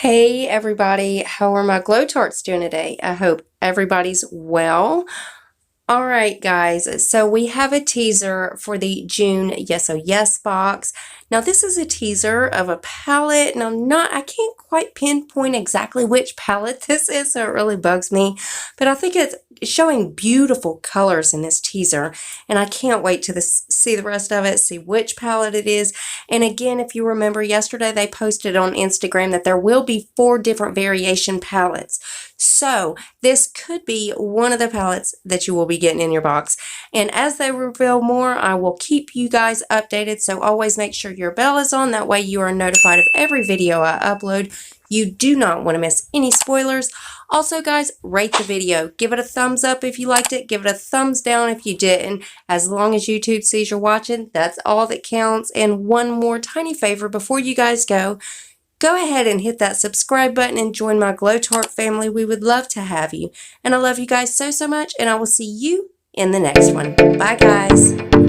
Hey everybody, how are my Glow Tarts doing today? I hope everybody's well. All right, guys, so we have a teaser for the June Yes Oh Yes box. Now, this is a teaser of a palette, and I can't quite pinpoint exactly which palette this is, so it really bugs me, but I think it's showing beautiful colors in this teaser, and I can't wait to see the rest of it, see which palette it is. And again, if you remember yesterday, they posted on Instagram that there will be 4 different variation palettes. So this could be one of the palettes that you will be getting in your box. And as they reveal more, I will keep you guys updated. So always make sure your bell is on. That way you are notified of every video I upload. You do not want to miss any spoilers. Also, guys, rate the video. Give it a thumbs up if you liked it. Give it a thumbs down if you didn't. As long as YouTube sees you're watching, that's all that counts. And one more tiny favor before you guys go ahead and hit that subscribe button and join my Glow Tart family. We would love to have you. And I love you guys so much, and I will see you in the next one. Bye, guys.